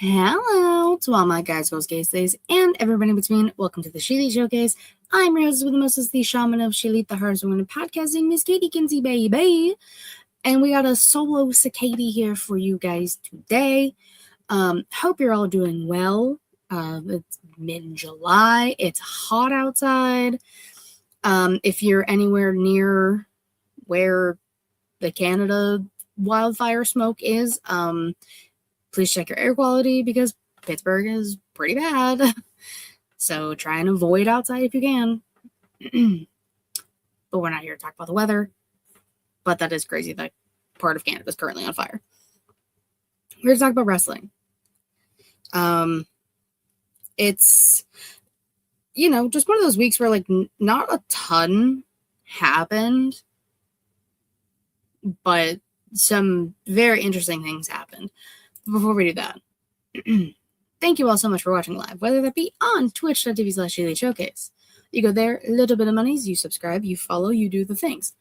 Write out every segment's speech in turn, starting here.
Hello to all my guys, girls, gays, days, and everybody in between. Welcome to the ShElite Showcase. I'm your host with the most, the shaman of ShElite, the hardest woman in podcasting, Miss Katie Kinsey, baby. And we got a Solo SiKatie here for you guys today. Hope you're all doing well. It's mid-July. It's hot outside. If you're anywhere near where the Canada wildfire smoke is, please check your air quality because Pittsburgh is pretty bad. So try and avoid outside if you can. But we're not here to talk about the weather. But that is crazy that part of Canada is currently on fire. We're here to talk about wrestling. It's, just one of those weeks where, not a ton happened, but some very interesting things happened. Before we do that, thank you all so much for watching live, whether that be on twitch.tv/ShElite Showcase. You go there, a little bit of monies, you subscribe, you follow, you do the things.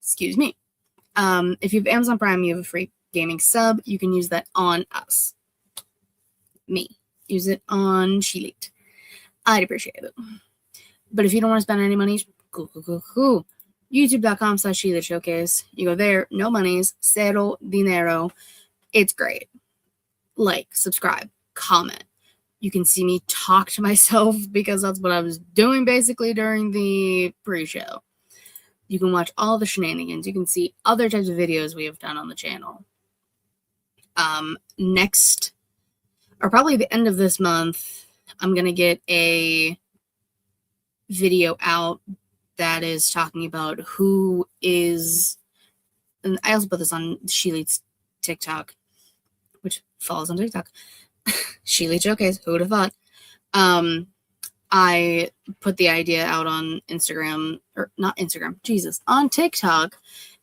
Excuse me. If you have Amazon Prime, you have a free gaming sub. You can use that on us. Me. Use it on ShElite. I'd appreciate it. But if you don't want to spend any money, cool. YouTube.com/ShElite Showcase. You go there, no monies, cero dinero. It's great. Like, subscribe, comment. You can see me talk to myself because that's what I was doing basically during the pre-show. You can watch all the shenanigans. You can see other types of videos we have done on the channel. Next, or probably the end of this month, I'm going to get a video out that is talking about who is, and I also put this on ShElite's TikTok, which follows on TikTok. ShElite Showcase, who would have thought? I put the idea out on Instagram, or not Instagram, on TikTok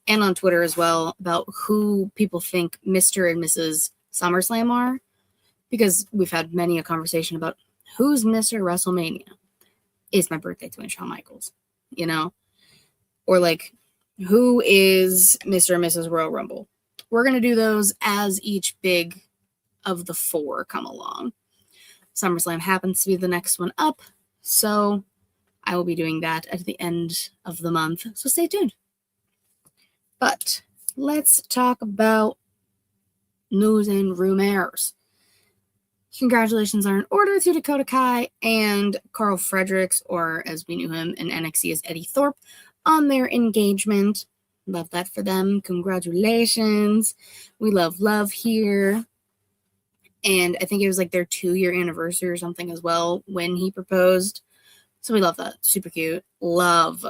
and on Twitter as well, about who people think Mr. and Mrs. SummerSlam are, because we've had many a conversation about who's Mr. WrestleMania. Is my birthday twin Shawn Michaels, or who is Mr. and Mrs. Royal Rumble. We're going to do those as each big of the four come along. SummerSlam happens to be the next one up, so I will be doing that at the end of the month, so stay tuned. But let's talk about news and rumors. Congratulations are in order to Dakota Kai and Carl Fredericks, or as we knew him in NXT as Eddy Thrope, on their engagement. Love that for them. Congratulations. We love here. And I think it was their 2-year anniversary or something as well when he proposed. So we love that. Super cute. Love.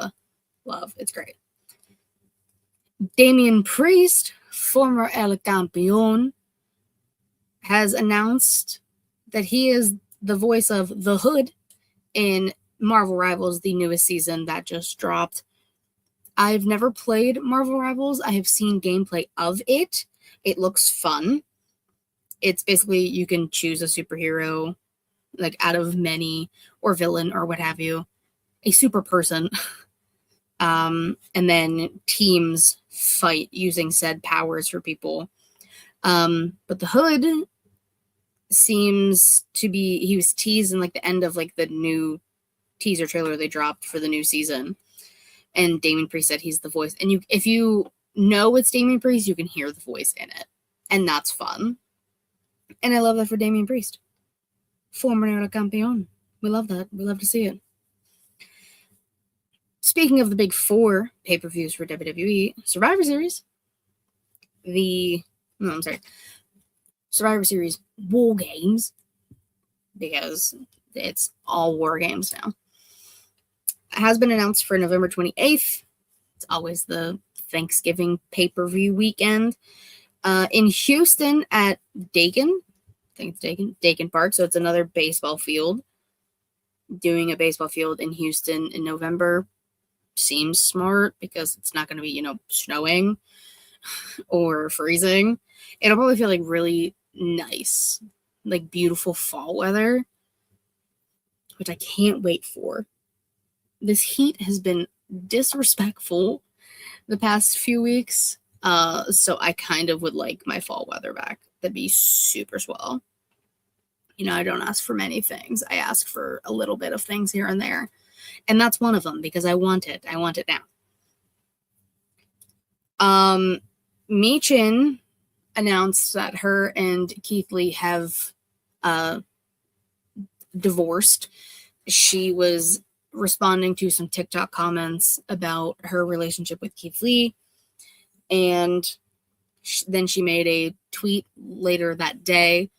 It's great. Damian Priest, former El Campeón, has announced that he is the voice of the Hood in Marvel Rivals, the newest season that just dropped. I've never played Marvel Rivals. I have seen gameplay of it. It looks fun. It's basically you can choose a superhero, out of many, or villain, or what have you, a super person, and then teams fight using said powers for people. But the Hood seems to be, he was teased in the end of the new teaser trailer they dropped for the new season. And Damian Priest said he's the voice. And if you know it's Damian Priest, you can hear the voice in it. And that's fun. And I love that for Damian Priest. Former El Campeón. We love that. We love to see it. Speaking of the big 4 pay-per-views for WWE, Survivor Series. Survivor Series WarGames. Because it's all WarGames now. Has been announced for November 28th. It's always the Thanksgiving pay-per-view weekend. In Houston at Dakin. I think it's Dakin Park. So it's another baseball field. Doing a baseball field in Houston in November seems smart because it's not going to be, snowing or freezing. It'll probably feel really nice, beautiful fall weather, which I can't wait for. This heat has been disrespectful the past few weeks, so I kind of would like my fall weather back. that'd be super swell. You know, I don't ask for many things. I ask for a little bit of things here and there. And that's one of them because I want it. I want it now. Michin announced that her and Keith Lee have divorced. She was responding to some TikTok comments about her relationship with Keith Lee. And then she made a tweet later that day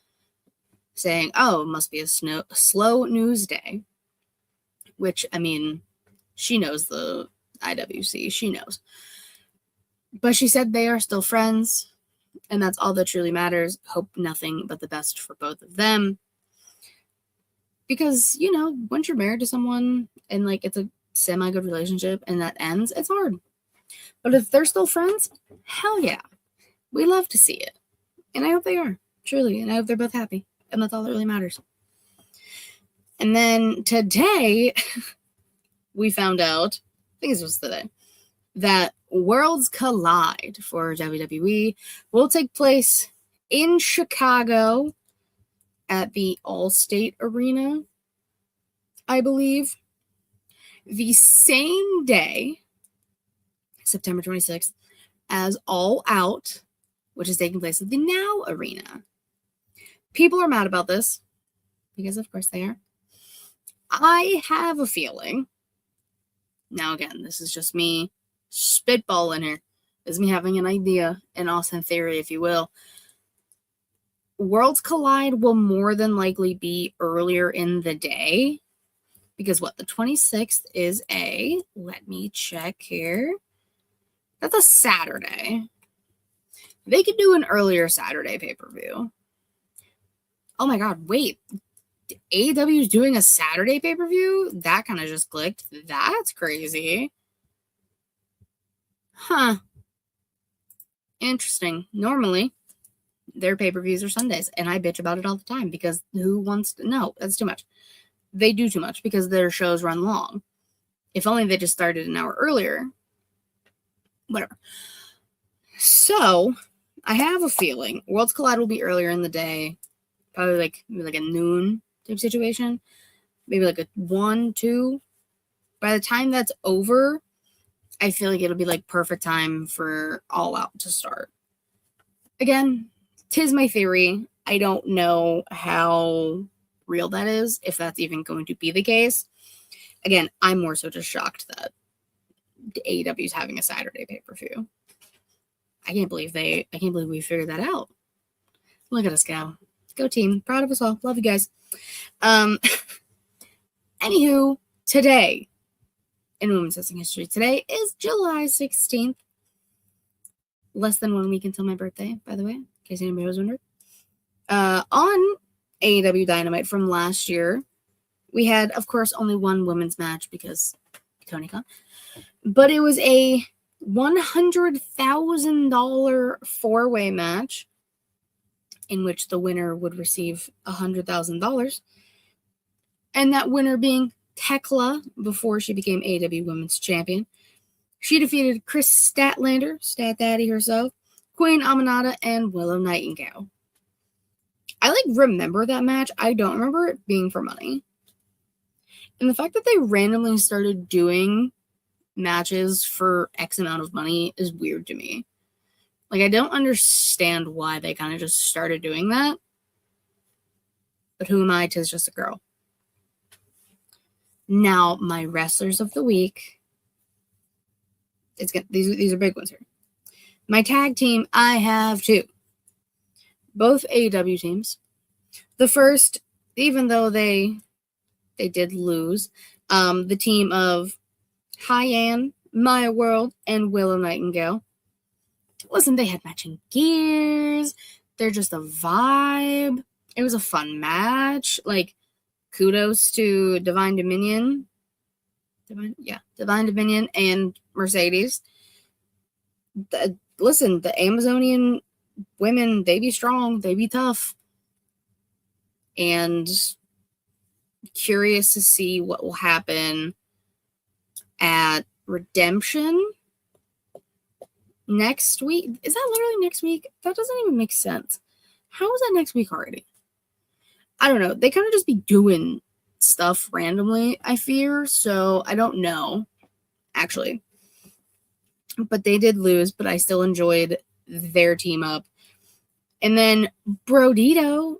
saying, oh, it must be a slow news day. Which, I mean, she knows the IWC. She knows. But she said they are still friends. And that's all that truly matters. Hope nothing but the best for both of them. Because, you know, once you're married to someone and, like, it's a semi-good relationship and that ends, it's hard. But if they're still friends, hell yeah. We love to see it. And I hope they are, truly. And I hope they're both happy. And that's all that really matters. And then today, we found out, I think this was today, that Worlds Collide for WWE will take place in Chicago at the Allstate Arena, I believe, the same day, September 26th, as All Out, which is taking place at the Now Arena. People are mad about this, because of course they are. I have a feeling, now again, this is just me spitballing here, this is me having an idea, an awesome theory, if you will. Worlds Collide will more than likely be earlier in the day, because what, the 26th is let me check here, that's a Saturday. They could do an earlier Saturday pay-per-view. Oh my god, wait. AEW is doing a Saturday pay-per-view? That kind of just clicked. That's crazy. Huh. Interesting. Normally, their pay-per-views are Sundays, and I bitch about it all the time because who wants to... No, that's too much. They do too much because their shows run long. If only they just started an hour earlier. Whatever. So, I have a feeling Worlds Collide will be earlier in the day. Probably like a noon type situation. Maybe like a 1, 2. By the time that's over, I feel like it'll be like perfect time for All Out to start. Again, 'tis my theory. I don't know how real that is, if that's even going to be the case. Again, I'm more so just shocked that AEW is having a Saturday pay-per-view. I can't believe we figured that out. Look at us go. Go team. Proud of us all. Love you guys. Anywho, today in Women's Wrestling History, today is July 16th. Less than 1 week until my birthday, by the way, in case anybody was wondering. On AEW Dynamite from last year, we had, of course, only one women's match because Tony Khan. But it was a $100,000 four-way match in which the winner would receive $100,000. And that winner being Tekla before she became AEW Women's Champion. She defeated Chris Statlander, Stat Daddy herself, Queen Aminata, and Willow Nightingale. I remember that match. I don't remember it being for money. And the fact that they randomly started doing matches for X amount of money is weird to me. I don't understand why they kind of just started doing that. But who am I? 'Tis just a girl. Now, my wrestlers of the week. These are big ones here. My tag team, I have two. Both AEW teams. The first, even though they did lose, the team of Hyann, Maya World, and Willow Nightingale. Listen, they had matching gears. They're just a vibe. It was a fun match. Kudos to Divine Dominion. Divine Dominion and Mercedes. Listen, the Amazonian women, they be strong. They be tough. And curious to see what will happen at Redemption next week. Is that literally next week? That doesn't even make sense. How is that next week already? I don't know. They kind of just be doing stuff randomly, I fear. So I don't know, actually. But they did lose, but I still enjoyed their team up. And then Brodito,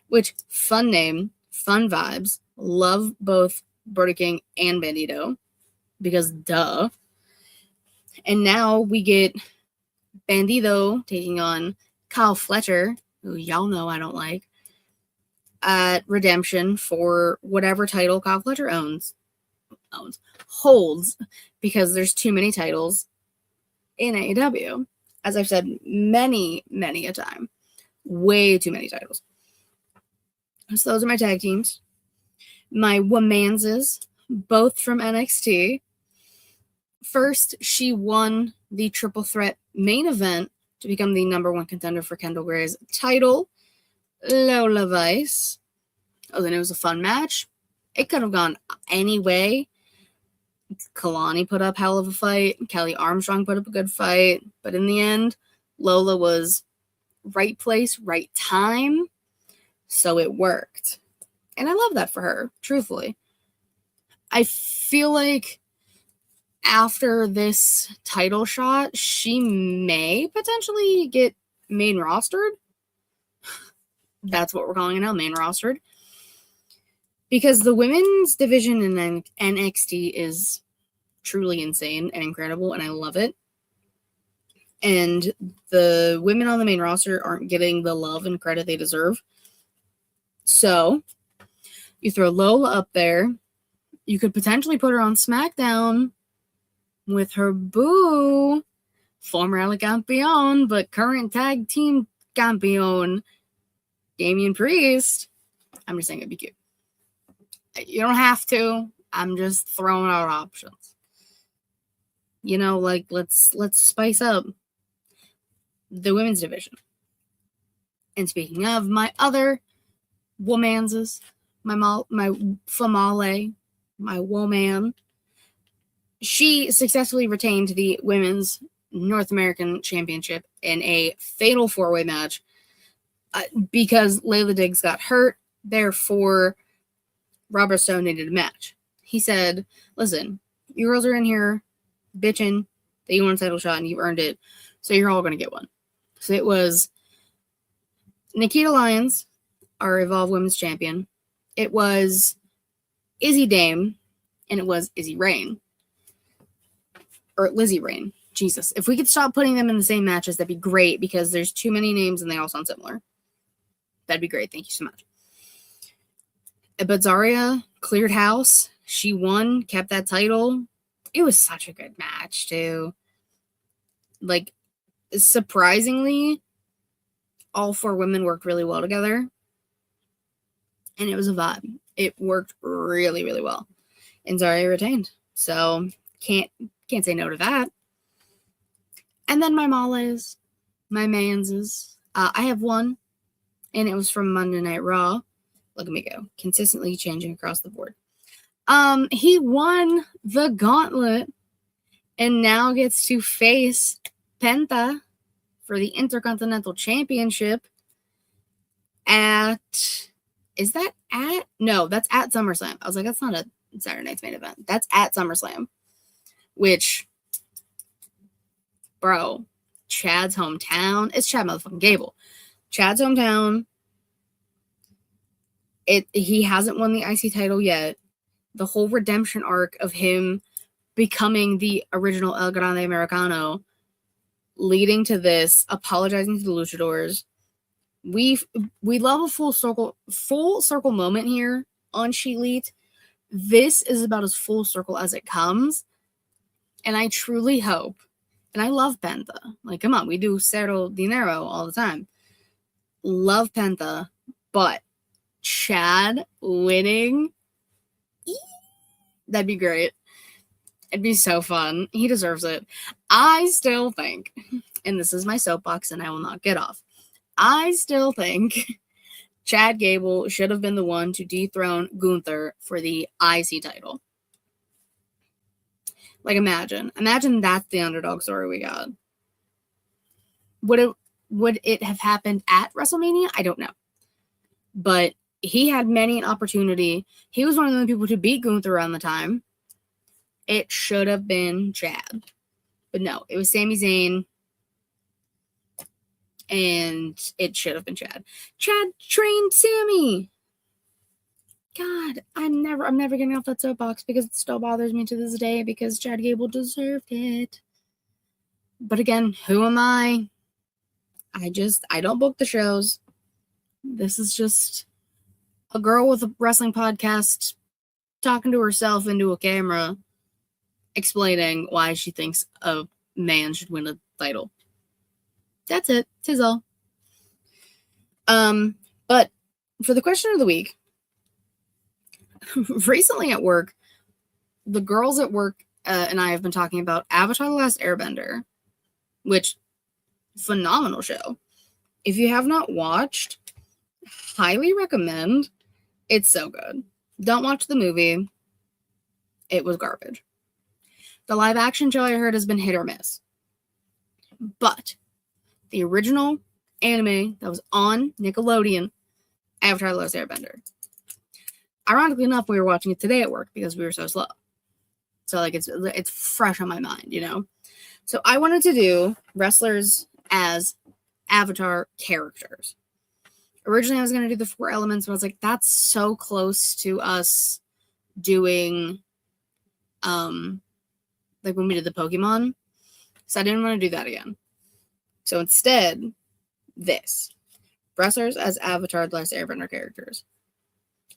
which fun name, fun vibes. Love both Brody King and Bandito because duh. And now we get Bandito taking on Kyle Fletcher, who y'all know I don't like, at Redemption for whatever title Kyle Fletcher holds, because there's too many titles in AEW. As I've said many, many a time. Way too many titles. So those are my tag teams. My womanses, both from NXT. First, she won the Triple Threat main event to become the #1 contender for Kendall Gray's title. Lola Vice. Oh, then it was a fun match. It could have gone any way. Kalani put up hell of a fight. Kelly Armstrong put up a good fight. But in the end, Lola was right place, right time. So it worked. And I love that for her, truthfully. I feel like after this title shot, she may potentially get main rostered. That's what we're calling it now, main rostered. Because the women's division in NXT is truly insane and incredible, and I love it. And the women on the main roster aren't getting the love and credit they deserve. So, you throw Lola up there. You could potentially put her on SmackDown with her boo, former El Campeon, but current tag team campeon, Damian Priest. I'm just saying it'd be cute. You don't have to. I'm just throwing out options. You know, like let's spice up the women's division. And speaking of my other womanses, my famale, my woman, she successfully retained the women's North American Championship in a fatal 4-way match because Layla Diggs got hurt. Therefore, Robert Stone needed a match. He said, listen, you girls are in here bitching that you want a title shot and you earned it, so you're all going to get one. So it was Nikita Lyons, our Evolve Women's Champion. It was Izzy Dame, and it was Izzy Rain. Or Lizzie Rain. Jesus. If we could stop putting them in the same matches, that'd be great, because there's too many names and they all sound similar. That'd be great. Thank you so much. But Zarya cleared house. She won, kept that title. It was such a good match, too. Like, surprisingly, all 4 women worked really well together. And it was a vibe. It worked really, really well. And Zarya retained. So, can't say no to that. And then my Males, my Manses. I have one, and it was from Monday Night Raw. Look at me go. Consistently changing across the board. He won the gauntlet and now gets to face Penta for the Intercontinental Championship at... Is that at... No, that's at SummerSlam. I was like, that's not a Saturday Night's main event. That's at SummerSlam. Which... Bro, Chad's hometown. It's Chad motherfucking Gable. Chad's hometown. He hasn't won the IC title yet. The whole redemption arc of him becoming the original El Grande Americano, leading to this, apologizing to the Luchadors. We love a full circle moment here on ShElite. This is about as full circle as it comes. And I truly hope, and I love Penta. Like, come on, we do Cerro Dinero all the time. Love Penta, but Chad winning, that'd be great. It'd be so fun. He deserves it. I still think, and this is my soapbox and I will not get off, I still think Chad Gable should have been the one to dethrone Gunther for the IC title. Like, imagine that's the underdog story we got. would it have happened at WrestleMania? I don't know. But he had many an opportunity. He was one of the people to beat Gunther around the time. It should have been Chad. But no, it was Sami Zayn. And it should have been Chad. Chad trained Sammy. God, I'm never getting off that soapbox because it still bothers me to this day because Chad Gable deserved it. But again, who am I? I don't book the shows. This is just a girl with a wrestling podcast talking to herself into a camera, explaining why she thinks a man should win a title. That's it. Tis all. But for the question of the week, recently at work, the girls at work and I have been talking about Avatar The Last Airbender, which, phenomenal show. If you have not watched, highly recommend. It's so good. Don't watch the movie. It was garbage. The live action show I heard has been hit or miss. But the original anime that was on Nickelodeon, Avatar The Last Airbender. Ironically enough, we were watching it today at work because we were so slow. So like it's fresh on my mind, you know? So I wanted to do wrestlers as Avatar characters. Originally I was going to do the 4 elements, but I was like, that's so close to us doing like when we did the Pokemon. So I didn't want to do that again. So instead, this. Wrestlers as Avatar The Last Airbender characters.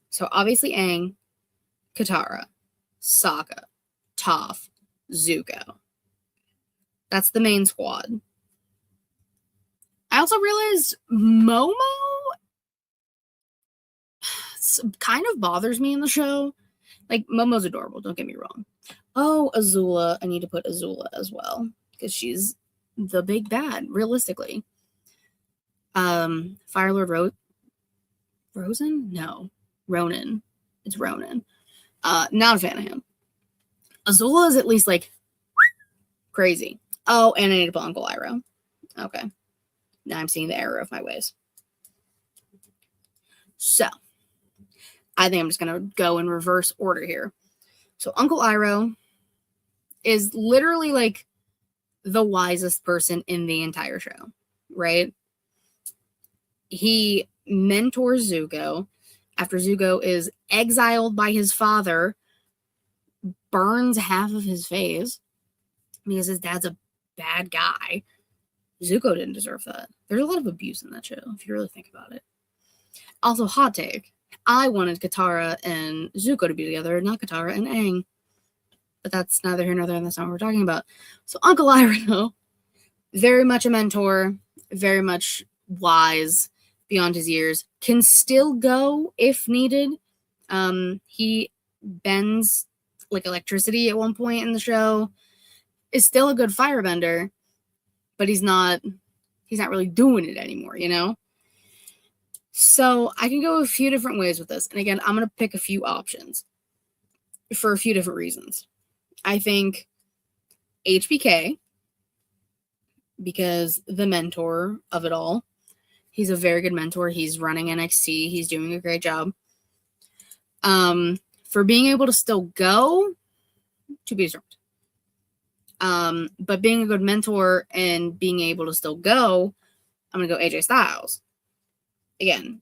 So obviously Aang, Katara, Sokka, Toph, Zuko. That's the main squad. I also realized Momo kind of bothers me in the show. Like, Momo's adorable, don't get me wrong. Oh, Azula. I need to put Azula as well because she's the big bad, realistically. Fire Lord Rosen? No. Ronan. It's Ronan. Not a fan of him. Azula is at least, like, crazy. Oh, and I need to put Uncle Iroh. Okay. Now I'm seeing the error of my ways. So, I think I'm just going to go in reverse order here. So, Uncle Iroh is literally, like, the wisest person in the entire show, right? He mentors Zuko after Zuko is exiled by his father, burns half of his face because his dad's a bad guy. Zuko didn't deserve that. There's a lot of abuse in that show, if you really think about it. Also, hot take. I wanted Katara and Zuko to be together, not Katara and Aang. But that's neither here nor there, and that's not what we're talking about. So Uncle Iroh, very much a mentor, very much wise, beyond his years, can still go if needed. He bends like electricity at one point in the show, is still a good firebender, but he's not really doing it anymore, you know? So I can go a few different ways with this. And again, I'm going to pick a few options for a few different reasons. I think HBK, because the mentor of it all. He's a very good mentor. He's running NXT. He's doing a great job. For being able to still go, to be determined. But being a good mentor and being able to still go, I'm going to go AJ Styles. Again,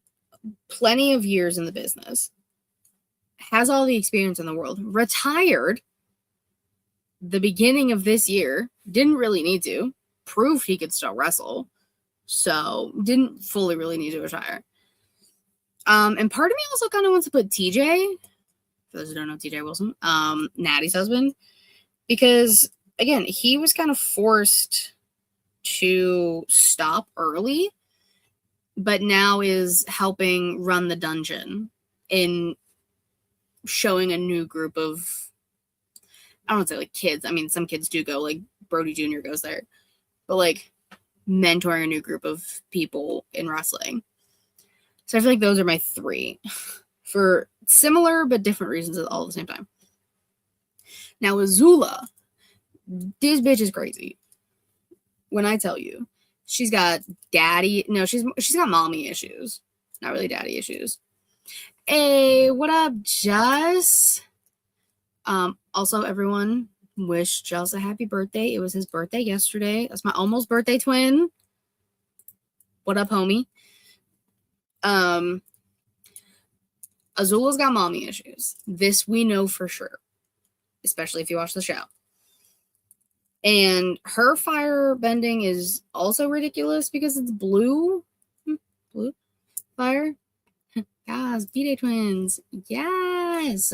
plenty of years in the business. Has all the experience in the world. Retired the beginning of this year. Didn't really need to. Proved he could still wrestle. So, didn't fully really need to retire. And part of me also kind of wants to put TJ, for those who don't know TJ Wilson, Natty's husband, because, again, he was kind of forced to stop early, but now is helping run the dungeon in showing a new group of, I don't want to say like kids. I mean, some kids do go, like Brody Jr. goes there, but like mentoring a new group of people in wrestling. So I feel like those are my 3 for similar but different reasons all at the same time. Now, Azula, this bitch is crazy. When I tell you, She's got daddy. No, she's got mommy issues. Not really daddy issues. Hey, what up, Jess? Also, everyone, wish Jess a happy birthday. It was his birthday yesterday. That's my almost birthday twin. What up, homie? Azula's got mommy issues. This we know for sure, especially if you watch the show. And her fire bending is also ridiculous because it's blue. Blue fire. Guys, B-Day twins. Yes.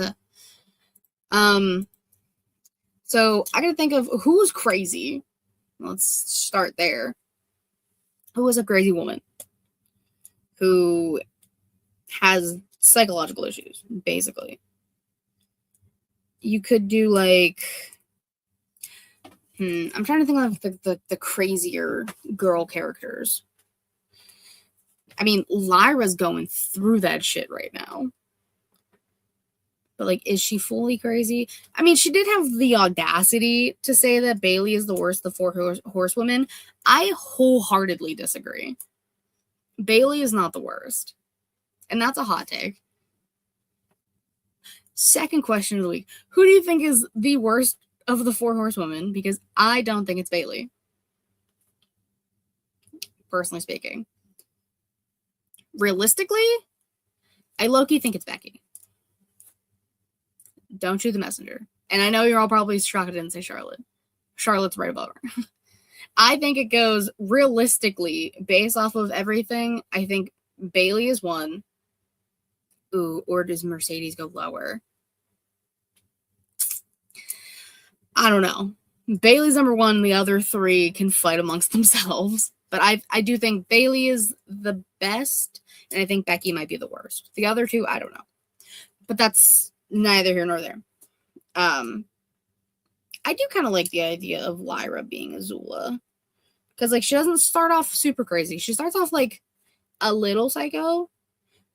So I gotta think of who's crazy. Let's start there. Who is a crazy woman who has psychological issues, basically? You could do like I'm trying to think of the crazier girl characters. I mean, Lyra's going through that shit right now. But, like, is she fully crazy? I mean, she did have the audacity to say that Bailey is the worst of the four horsewomen. I wholeheartedly disagree. Bailey is not the worst. And that's a hot take. Second question of the week. Who do you think is the worst of the four horsewomen? Because I don't think it's Bailey. Personally speaking. Realistically, I low-key think it's Becky. Don't shoot the messenger. And I know you're all probably shocked I didn't say Charlotte. Charlotte's right above her. I think it goes realistically, based off of everything, I think Bailey is one. Ooh, or does Mercedes go lower? I don't know. Bailey's number one, the other three can fight amongst themselves. But I do think Bailey is the best, and I think Becky might be the worst. The other two, I don't know. But that's neither here nor there. I do kind of like the idea of Lyra being Azula. Because, like, she doesn't start off super crazy. She starts off, like, a little psycho.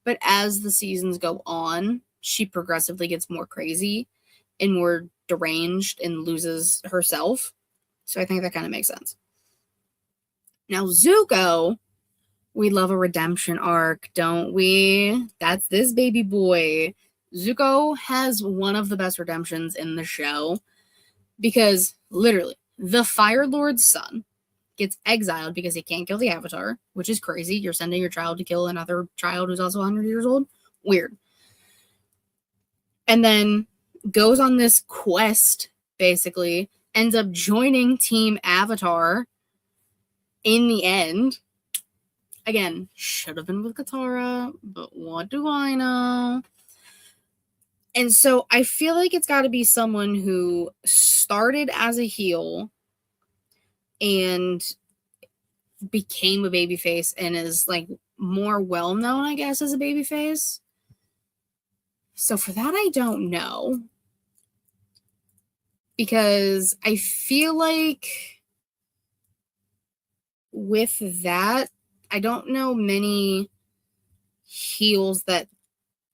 But as the seasons go on, she progressively gets more crazy and more deranged and loses herself. So I think that kind of makes sense. Now, Zuko, we love a redemption arc, don't we? That's this baby boy. Zuko has one of the best redemptions in the show because, literally, the Fire Lord's son gets exiled because he can't kill the Avatar, which is crazy. You're sending your child to kill another child who's also 100 years old. Weird. And then goes on this quest, basically, ends up joining Team Avatar in the end. Again, should have been with Katara, but what do I know? And so I feel like it's got to be someone who started as a heel and became a babyface and is, like, more well-known, I guess, as a babyface. So for that, I don't know. Because I feel like with that, I don't know many heels that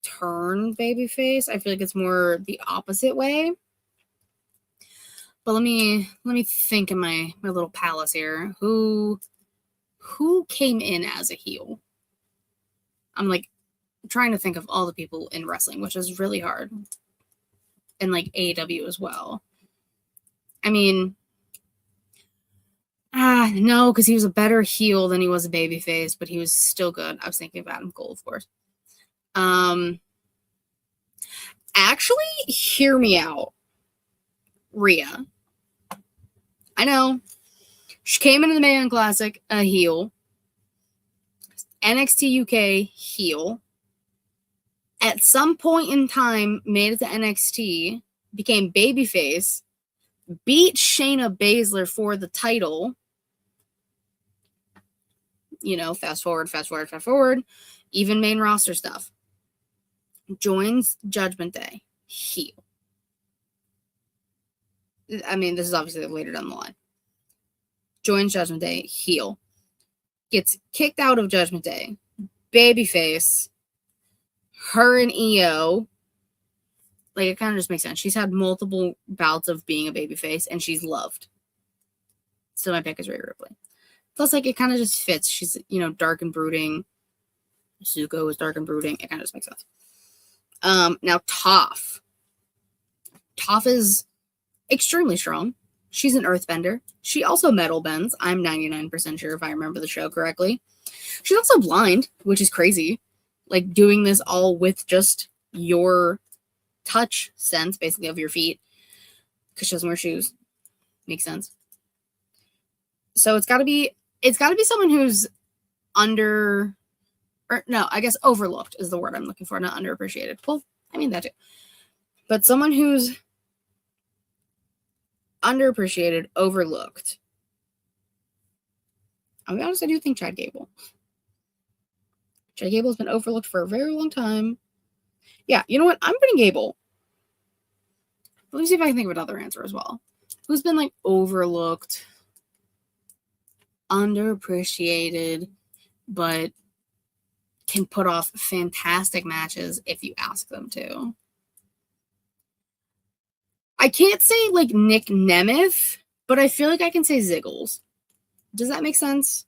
turn babyface. I feel like it's more the opposite way. But let me think in my little palace here. Who came in as a heel? I'm, like, trying to think of all the people in wrestling, which is really hard. And, like, AEW as well. I mean, no, because he was a better heel than he was a babyface, but he was still good. I was thinking of Adam Cole, of course. Actually, hear me out. Rhea. I know. She came into the Man Classic a heel. NXT UK heel. At some point in time, made it to NXT, became babyface, beat Shayna Baszler for the title. You know, fast forward. Even main roster stuff. Joins Judgment Day. Heel. I mean, this is obviously later down the line. Joins Judgment Day. Heel. Gets kicked out of Judgment Day. Babyface. Her and EO. Like, it kind of just makes sense. She's had multiple bouts of being a babyface, and she's loved. So my pick is Rhea Ripley. Plus, like, it kind of just fits. She's, you know, dark and brooding. Zuko is dark and brooding. It kind of just makes sense. Now, Toph. Toph is extremely strong. She's an earthbender. She also metal bends. I'm 99% sure if I remember the show correctly. She's also blind, which is crazy. Like, doing this all with just your touch sense, basically, of your feet. Because she doesn't wear shoes. Makes sense. So it's got to be someone who's overlooked is the word I'm looking for, not underappreciated. Well, I mean that too. But someone who's underappreciated, overlooked. I'll be honest, I do think Chad Gable. Chad Gable has been overlooked for a very long time. Yeah, you know what? I'm putting Gable. Let me see if I can think of another answer as well. Who's been, like, overlooked, underappreciated, but can put off fantastic matches if you ask them to. I can't say, like, Nick Nemeth, but I feel like I can say Ziggles. Does that make sense?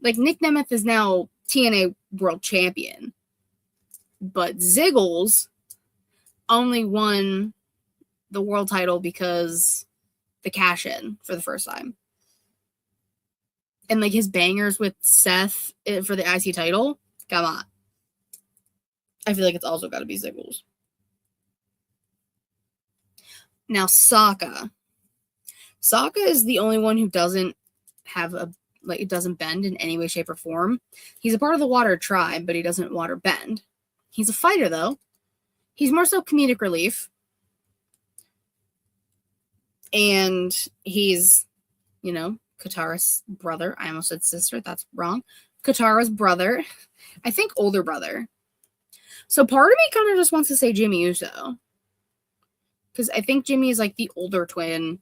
Like, Nick Nemeth is now TNA World Champion, but Ziggles only won the world title because the cash-in for the first time. And, like, his bangers with Seth for the IC title, come on. I feel like it's also got to be Ziggles. Now, Sokka. Sokka is the only one who doesn't have it doesn't bend in any way, shape, or form. He's a part of the water tribe, but he doesn't water bend. He's a fighter, though. He's more so comedic relief. And he's, you know, Katara's brother. I almost said sister. That's wrong. Katara's brother. I think older brother. So part of me kind of just wants to say Jimmy Uso. Because I think Jimmy is, like, the older twin.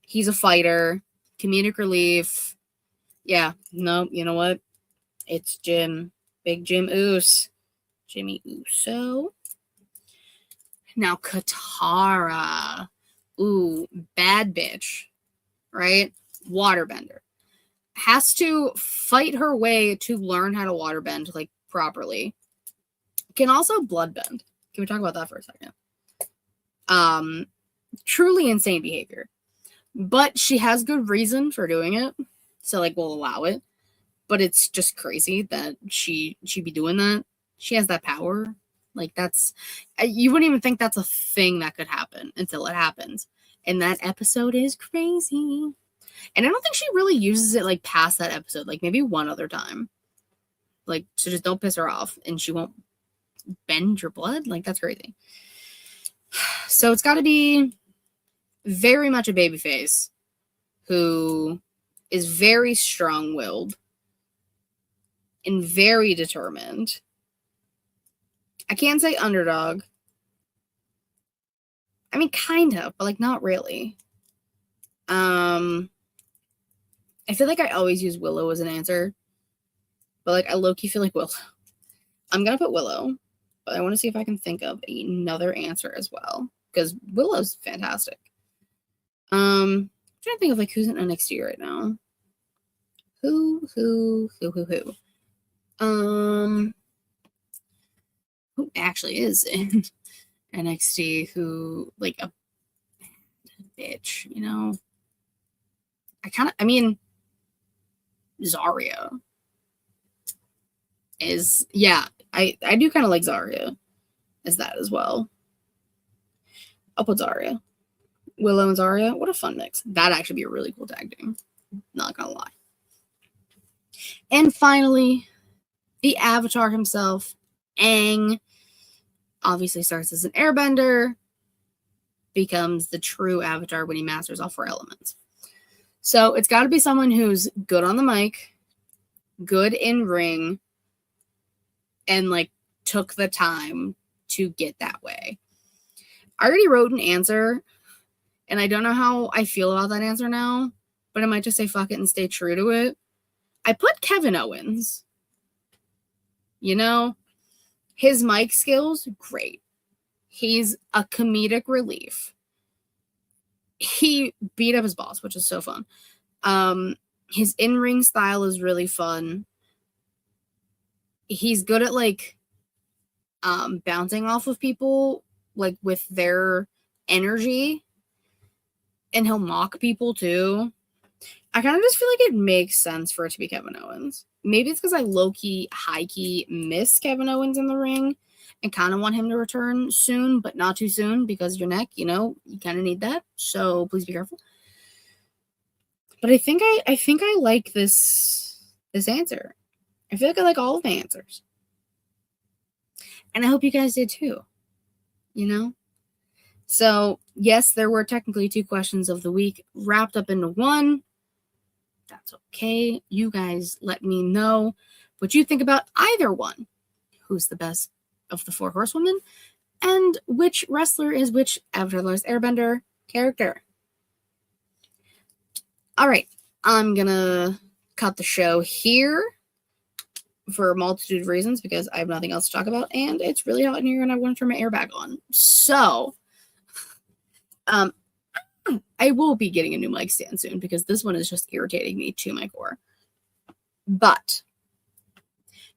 He's a fighter. Comedic relief. Yeah. No, you know what? It's Jim. Big Jim Uso. Jimmy Uso. Now, Katara. Ooh, bad bitch. Right? Waterbender. Has to fight her way to learn how to waterbend, like, properly. Can also bloodbend. Can we talk about that for a second? Truly insane behavior. But she has good reason for doing it. So, like, we'll allow it. But it's just crazy that she'd be doing that. She has that power. Like, that's... You wouldn't even think that's a thing that could happen until it happens. And that episode is crazy. And I don't think she really uses it, like, past that episode. Like, maybe one other time. Like, so just don't piss her off. And she won't bend your blood. Like, that's crazy. So it's got to be very much a babyface who is very strong-willed and very determined. I can't say underdog. I mean, kind of, but, like, not really. I feel like I always use Willow as an answer, but, like, I low-key feel like Willow. I'm gonna put Willow, but I want to see if I can think of another answer as well, because Willow's fantastic. I'm trying to think of, like, who's in NXT right now. Who actually is in NXT who, like, a bitch, you know? Zarya is, yeah, I do kind of like Zarya as that as well. I'll put Zarya. Willow and Zarya, what a fun mix. That'd actually be a really cool tag team. Not gonna lie. And finally, the Avatar himself, Aang, obviously starts as an airbender, becomes the true Avatar when he masters all 4 elements. So it's got to be someone who's good on the mic, good in ring, and, like, took the time to get that way. I already wrote an answer, and I don't know how I feel about that answer now, but I might just say fuck it and stay true to it. I put Kevin Owens. You know, his mic skills, great. He's a comedic relief. He beat up his boss, which is so fun. His in-ring style is really fun. He's good at, like, bouncing off of people, like, with their energy. And he'll mock people, too. I kind of just feel like it makes sense for it to be Kevin Owens. Maybe it's because I low-key, high-key miss Kevin Owens in the ring and kind of want him to return soon, but not too soon, because your neck, you kind of need that. So please be careful. But I think I like this answer. I feel like I like all of the answers. And I hope you guys did too. So, yes, there were technically 2 questions of the week wrapped up into one. That's okay. You guys let me know what you think about either one. Who's the best of the 4 horsewomen? And which wrestler is which Avatar The Last Airbender character? All right. I'm going to cut the show here for a multitude of reasons because I have nothing else to talk about. And it's really hot in here and I want to turn my air back on. So, I will be getting a new mic stand soon because this one is just irritating me to my core. But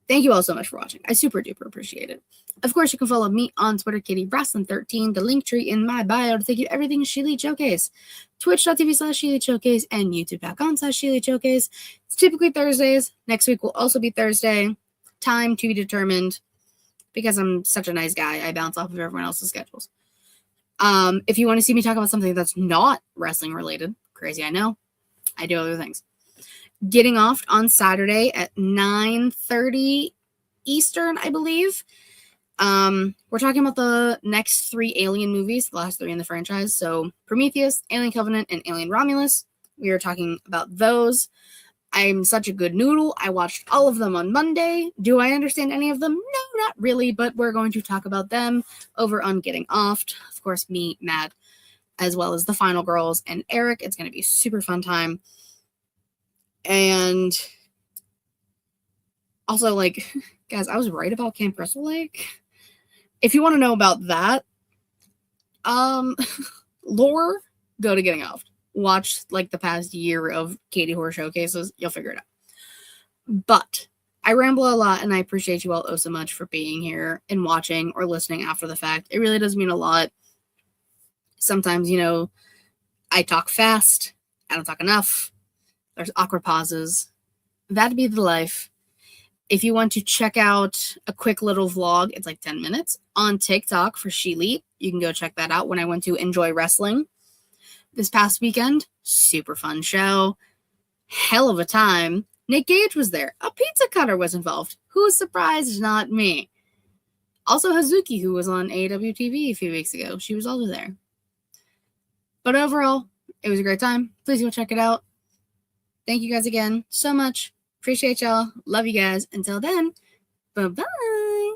thank you all so much for watching. I super duper appreciate it. Of course, you can follow me on Twitter, KittyWrestling13, the link tree in my bio to take you to everything ShElite Showcase, twitch.tv/ShElite Showcase, and youtube.com/ShElite Showcase. It's typically Thursdays. Next week will also be Thursday. Time to be determined because I'm such a nice guy. I bounce off of everyone else's schedules. If you want to see me talk about something that's not wrestling related, crazy I know, I do other things. Getting off on Saturday at 9:30 Eastern, I believe. We're talking about the next 3 Alien movies, the last 3 in the franchise. So Prometheus, Alien Covenant, and Alien Romulus. We are talking about those. I'm such a good noodle. I watched all of them on Monday. Do I understand any of them? No, not really, but we're going to talk about them over on Getting Offed. Of course, me, Matt, as well as the Final Girls and Eric. It's going to be a super fun time. And also, like, guys, I was right about Camp Crystal Lake. If you want to know about that, lore, go to Getting Offed. Watch, like, the past year of Katie Horror Showcases. You'll figure it out. But I ramble a lot, and I appreciate you all oh so much for being here and watching or listening after the fact. It really does mean a lot. Sometimes, I talk fast. I don't talk enough. There's awkward pauses. That'd be the life. If you want to check out a quick little vlog, it's like 10 minutes, on TikTok for ShElite. You can go check that out when I went to Enjoy Wrestling this past weekend. Super fun show. Hell of a time. Nick Gage was there. A pizza cutter was involved. Who's surprised? Not me. Also Hazuki, who was on AEW TV a few weeks ago. She was also there. But overall, it was a great time. Please go check it out. Thank you guys again so much. Appreciate y'all. Love you guys. Until then, bye-bye.